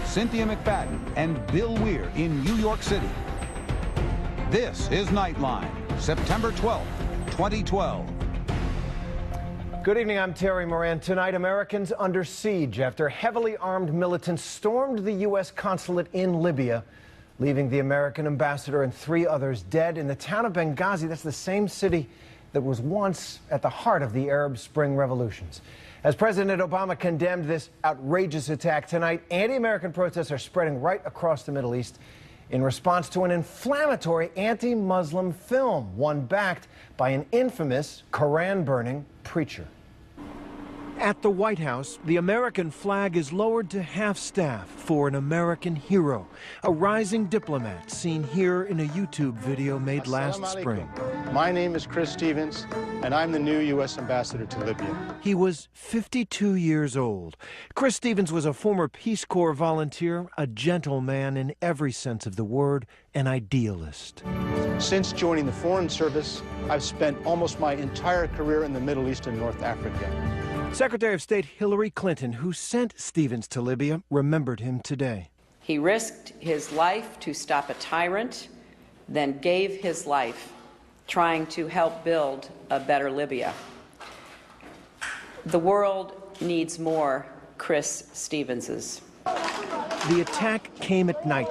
Cynthia McFadden and Bill Weir in New York City. This is Nightline, September 12th, 2012. Good evening, I'm Terry Moran. Tonight, Americans under siege after heavily armed militants stormed the U.S. consulate in Libya, leaving the American ambassador and 3 others dead in the town of Benghazi. That's the same city that was once at the heart of the Arab Spring revolutions. As President Obama condemned this outrageous attack tonight, anti-American protests are spreading right across the Middle East in response to an inflammatory anti-Muslim film, one backed by an infamous Koran-burning preacher. At the White House, the American flag is lowered to half-staff for an American hero, a rising diplomat seen here in a YouTube video made last spring. My name is Chris Stevens, and I'm the new U.S. ambassador to Libya. He was 52 years old. Chris Stevens was a former Peace Corps volunteer, a gentleman in every sense of the word, an idealist. Since joining the Foreign Service, I've spent almost my entire career in the Middle East and North Africa. Secretary of State Hillary Clinton, who sent Stevens to Libya, remembered him today. He risked his life to stop a tyrant, then gave his life trying to help build a better Libya. The world needs more Chris Stevenses. The attack came at night.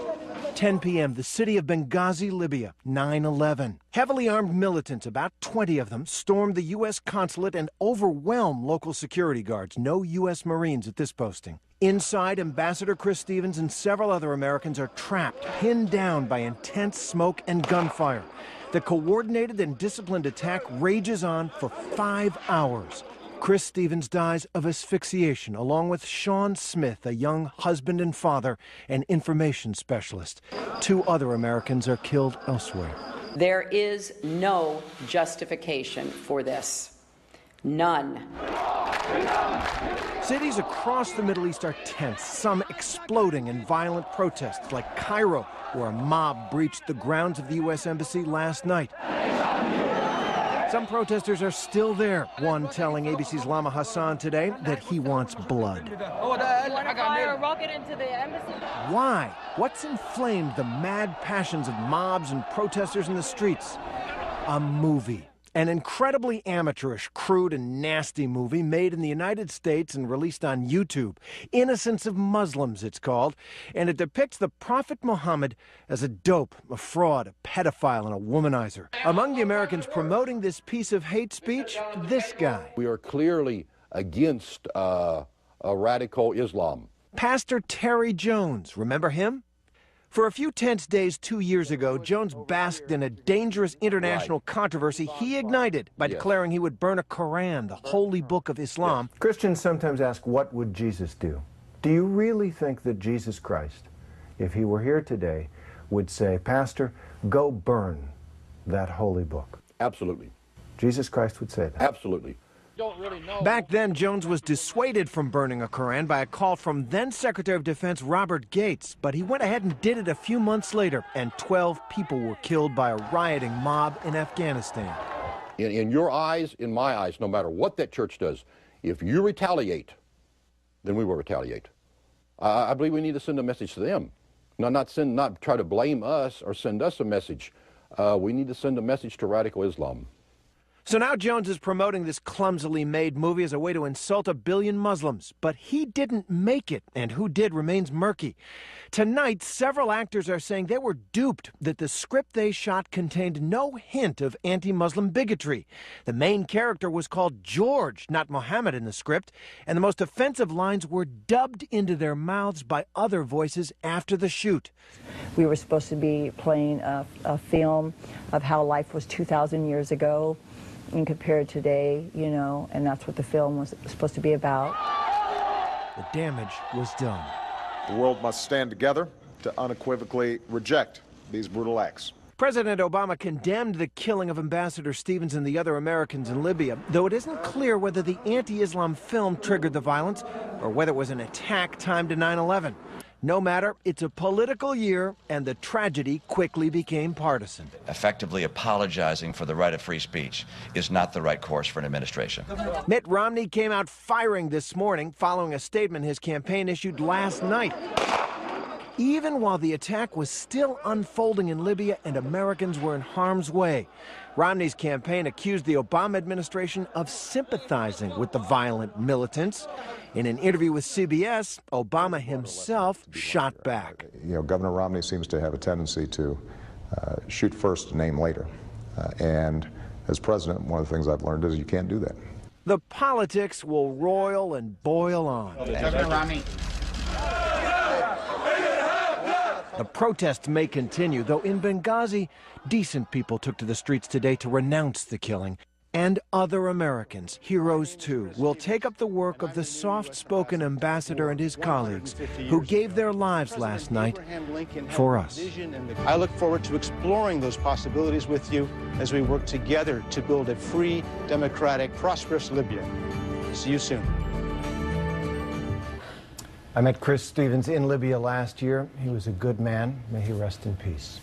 10 p.m., the city of Benghazi, Libya, 9/11. Heavily armed militants, about 20 of them, stormed the U.S. consulate and overwhelmed local security guards. No U.S. Marines at this posting. Inside, Ambassador Chris Stevens and several other Americans are trapped, pinned down by intense smoke and gunfire. The coordinated and disciplined attack rages on for 5 hours. Chris Stevens dies of asphyxiation, along with Sean Smith, a young husband and father, and information specialist. 2 other Americans are killed elsewhere. There is no justification for this. None. Cities across the Middle East are tense, some exploding in violent protests, like Cairo, where a mob breached the grounds of the U.S. Embassy last night. Some protesters are still there, one telling ABC's Lama Hassan today that he wants blood. Want to fire a rocket into the embassy? Why? What's inflamed the mad passions of mobs and protesters in the streets? A movie. An incredibly amateurish, crude, and nasty movie made in the United States and released on YouTube. Innocence of Muslims, it's called. And it depicts the Prophet Muhammad as a dope, a fraud, a pedophile, and a womanizer. Among the Americans promoting this piece of hate speech, this guy. We are clearly against a radical Islam. Pastor Terry Jones, remember him? For a few tense days 2 years ago, Jones basked in a dangerous international controversy he ignited by declaring he would burn a Koran, the holy book of Islam. Christians sometimes ask, what would Jesus do? Do you really think that Jesus Christ, if he were here today, would say, Pastor, go burn that holy book? Absolutely. Jesus Christ would say that? Absolutely. Back then, Jones was dissuaded from burning a Koran by a call from then Secretary of Defense Robert Gates, but he went ahead and did it a few months later, and 12 people were killed by a rioting mob in Afghanistan. In your eyes, in my eyes, no matter what that church does, if you retaliate, then we will retaliate. I believe we need to send a message to them. Not try to blame us or send us a message. We need to send a message to radical Islam. So now Jones is promoting this clumsily made movie as a way to insult 1 billion Muslims. But he didn't make it, and who did remains murky. Tonight, several actors are saying they were duped, that the script they shot contained no hint of anti-Muslim bigotry. The main character was called George, not Mohammed in the script, and the most offensive lines were dubbed into their mouths by other voices after the shoot. We were supposed to be playing a film of how life was 2,000 years ago. And compared today, you know, and that's what the film was supposed to be about. The damage was done. The world must stand together to unequivocally reject these brutal acts. President Obama condemned the killing of Ambassador Stevens and the other Americans in Libya, though it isn't clear whether the anti-Islam film triggered the violence or whether it was an attack timed to 9/11. No matter, it's a political year, and the tragedy quickly became partisan. Effectively apologizing for the right of free speech is not the right course for an administration. Mitt Romney came out firing this morning following a statement his campaign issued last night. even while the attack was still unfolding in Libya and Americans were in harm's way. Romney's campaign accused the Obama administration of sympathizing with the violent militants. In an interview with CBS, Obama himself shot back. You know, Governor Romney seems to have a tendency to shoot first, name later. And as president, one of the things I've learned is you can't do that. The politics will roil and boil on. Governor Romney. The protests may continue, though in Benghazi, decent people took to the streets today to renounce the killing. And other Americans, heroes too, will take up the work of the soft-spoken ambassador and his colleagues who gave their lives last night for us. I look forward to exploring those possibilities with you as we work together to build a free, democratic, prosperous Libya. See you soon. I met Chris Stevens in Libya last year. He was a good man. May he rest in peace.